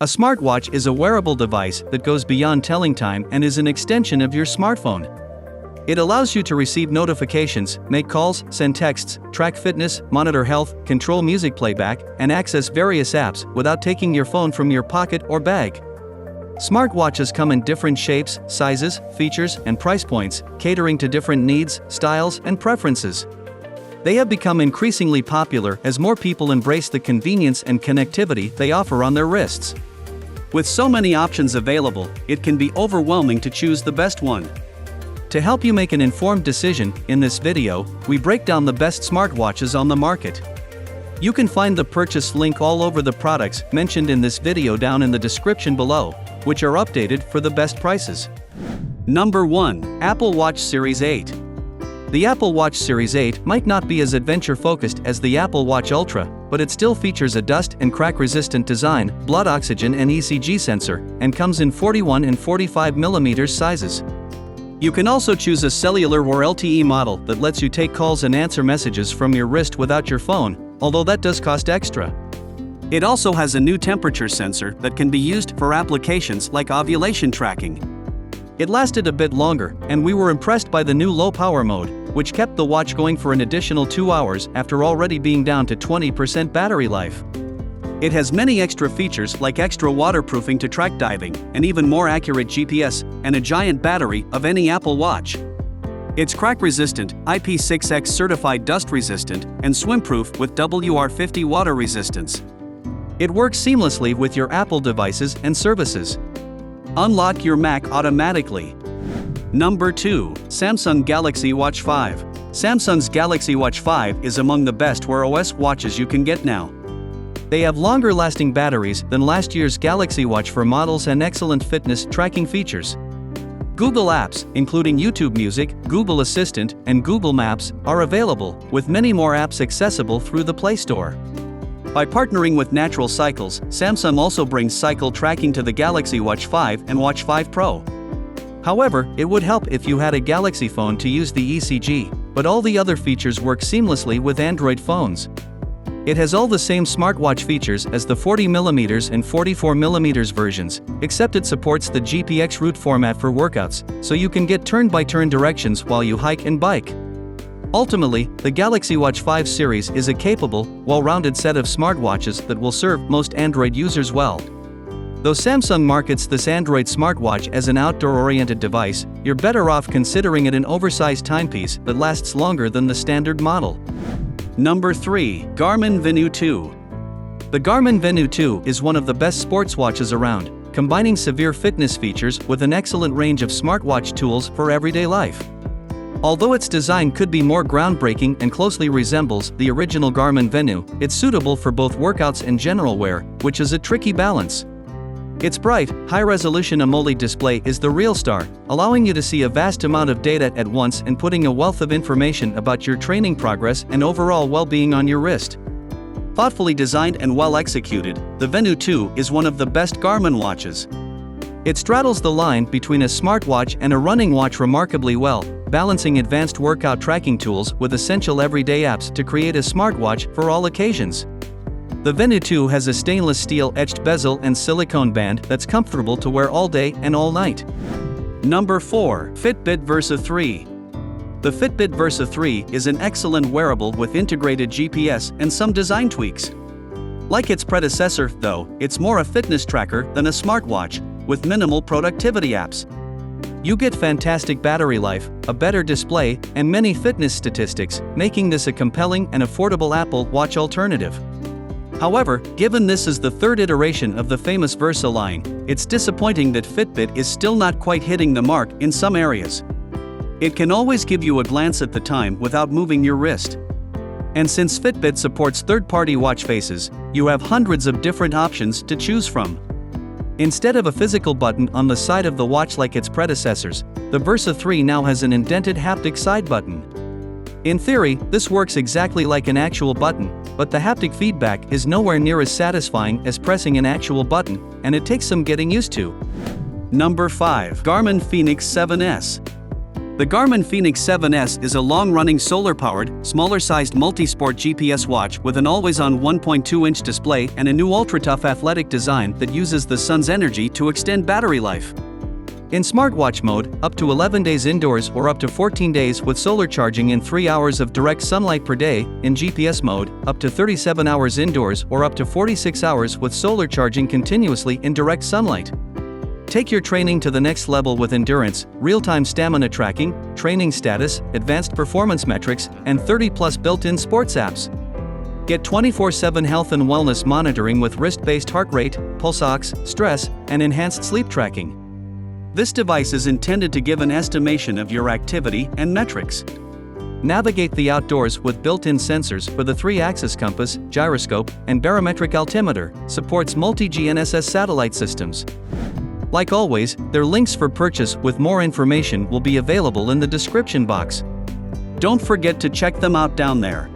A smartwatch is a wearable device that goes beyond telling time and is an extension of your smartphone. It allows you to receive notifications, make calls, send texts, track fitness, monitor health, control music playback, and access various apps without taking your phone from your pocket or bag. Smartwatches come in different shapes, sizes, features, and price points, catering to different needs, styles, and preferences. They have become increasingly popular as more people embrace the convenience and connectivity they offer on their wrists. With so many options available, it can be overwhelming to choose the best one. To help you make an informed decision, in this video, we break down the best smartwatches on the market. You can find the purchase link all over the products mentioned in this video down in the description below, which are updated for the best prices. Number 1. Apple Watch Series 8. The Apple Watch Series 8 might not be as adventure-focused as the Apple Watch Ultra, but it still features a dust and crack-resistant design, blood oxygen and ECG sensor, and comes in 41 and 45 mm sizes. You can also choose a cellular or LTE model that lets you take calls and answer messages from your wrist without your phone, although that does cost extra. It also has a new temperature sensor that can be used for applications like ovulation tracking. It lasted a bit longer, and we were impressed by the new low-power mode, which kept the watch going for an additional 2 hours after already being down to 20% battery life. It has many extra features like extra waterproofing to track diving, an even more accurate GPS, and a giant battery of any Apple Watch. It's crack-resistant, IP6X certified dust-resistant, and swim-proof with WR50 water resistance. It works seamlessly with your Apple devices and services. Unlock your Mac automatically. Number 2. Samsung Galaxy Watch 5. Samsung's Galaxy Watch 5 is among the best Wear OS watches you can get now. They have longer-lasting batteries than last year's Galaxy Watch for models and excellent fitness tracking features. Google Apps, including YouTube Music, Google Assistant, and Google Maps, are available, with many more apps accessible through the Play Store. By partnering with Natural Cycles, Samsung also brings cycle tracking to the Galaxy Watch 5 and Watch 5 Pro. However, it would help if you had a Galaxy phone to use the ECG, but all the other features work seamlessly with Android phones. It has all the same smartwatch features as the 40mm and 44mm versions, except it supports the GPX route format for workouts, so you can get turn-by-turn directions while you hike and bike. Ultimately, the Galaxy Watch 5 series is a capable, well-rounded set of smartwatches that will serve most Android users well. Though Samsung markets this Android smartwatch as an outdoor-oriented device, you're better off considering it an oversized timepiece that lasts longer than the standard model. Number 3. Garmin Venue 2. The Garmin Venue 2 is one of the best sports watches around, combining severe fitness features with an excellent range of smartwatch tools for everyday life. Although its design could be more groundbreaking and closely resembles the original Garmin Venue, it's suitable for both workouts and general wear, which is a tricky balance. Its bright, high-resolution AMOLED display is the real star, allowing you to see a vast amount of data at once and putting a wealth of information about your training progress and overall well-being on your wrist. Thoughtfully designed and well executed, the Venue 2 is one of the best Garmin watches. It straddles the line between a smartwatch and a running watch remarkably well, balancing advanced workout tracking tools with essential everyday apps to create a smartwatch for all occasions. The Venue 2 has a stainless steel etched bezel and silicone band that's comfortable to wear all day and all night. Number 4. Fitbit Versa 3. The Fitbit Versa 3 is an excellent wearable with integrated GPS and some design tweaks. Like its predecessor, though, it's more a fitness tracker than a smartwatch, with minimal productivity apps. You get fantastic battery life, a better display, and many fitness statistics, making this a compelling and affordable Apple Watch alternative. However, given this is the third iteration of the famous Versa line, it's disappointing that Fitbit is still not quite hitting the mark in some areas. It can always give you a glance at the time without moving your wrist. And since Fitbit supports third-party watch faces, you have hundreds of different options to choose from. Instead of a physical button on the side of the watch like its predecessors, the Versa 3 now has an indented haptic side button. In theory, this works exactly like an actual button, but the haptic feedback is nowhere near as satisfying as pressing an actual button, and it takes some getting used to. Number 5. Garmin Fenix 7S. The Garmin Fenix 7S is a long-running solar-powered, smaller-sized multi-sport GPS watch with an always-on 1.2-inch display and a new ultra-tough athletic design that uses the sun's energy to extend battery life. In smartwatch mode, up to 11 days indoors or up to 14 days with solar charging in 3 hours of direct sunlight per day. In GPS mode, up to 37 hours indoors or up to 46 hours with solar charging continuously in direct sunlight. Take your training to the next level with endurance, real-time stamina tracking, training status, advanced performance metrics, and 30+ built-in sports apps. Get 24/7 health and wellness monitoring with wrist-based heart rate, pulse ox, stress, and enhanced sleep tracking. This device is intended to give an estimation of your activity and metrics. Navigate the outdoors with built-in sensors for the 3-axis compass, gyroscope, and barometric altimeter, supports multi-GNSS satellite systems. Like always, their links for purchase with more information will be available in the description box. Don't forget to check them out down there.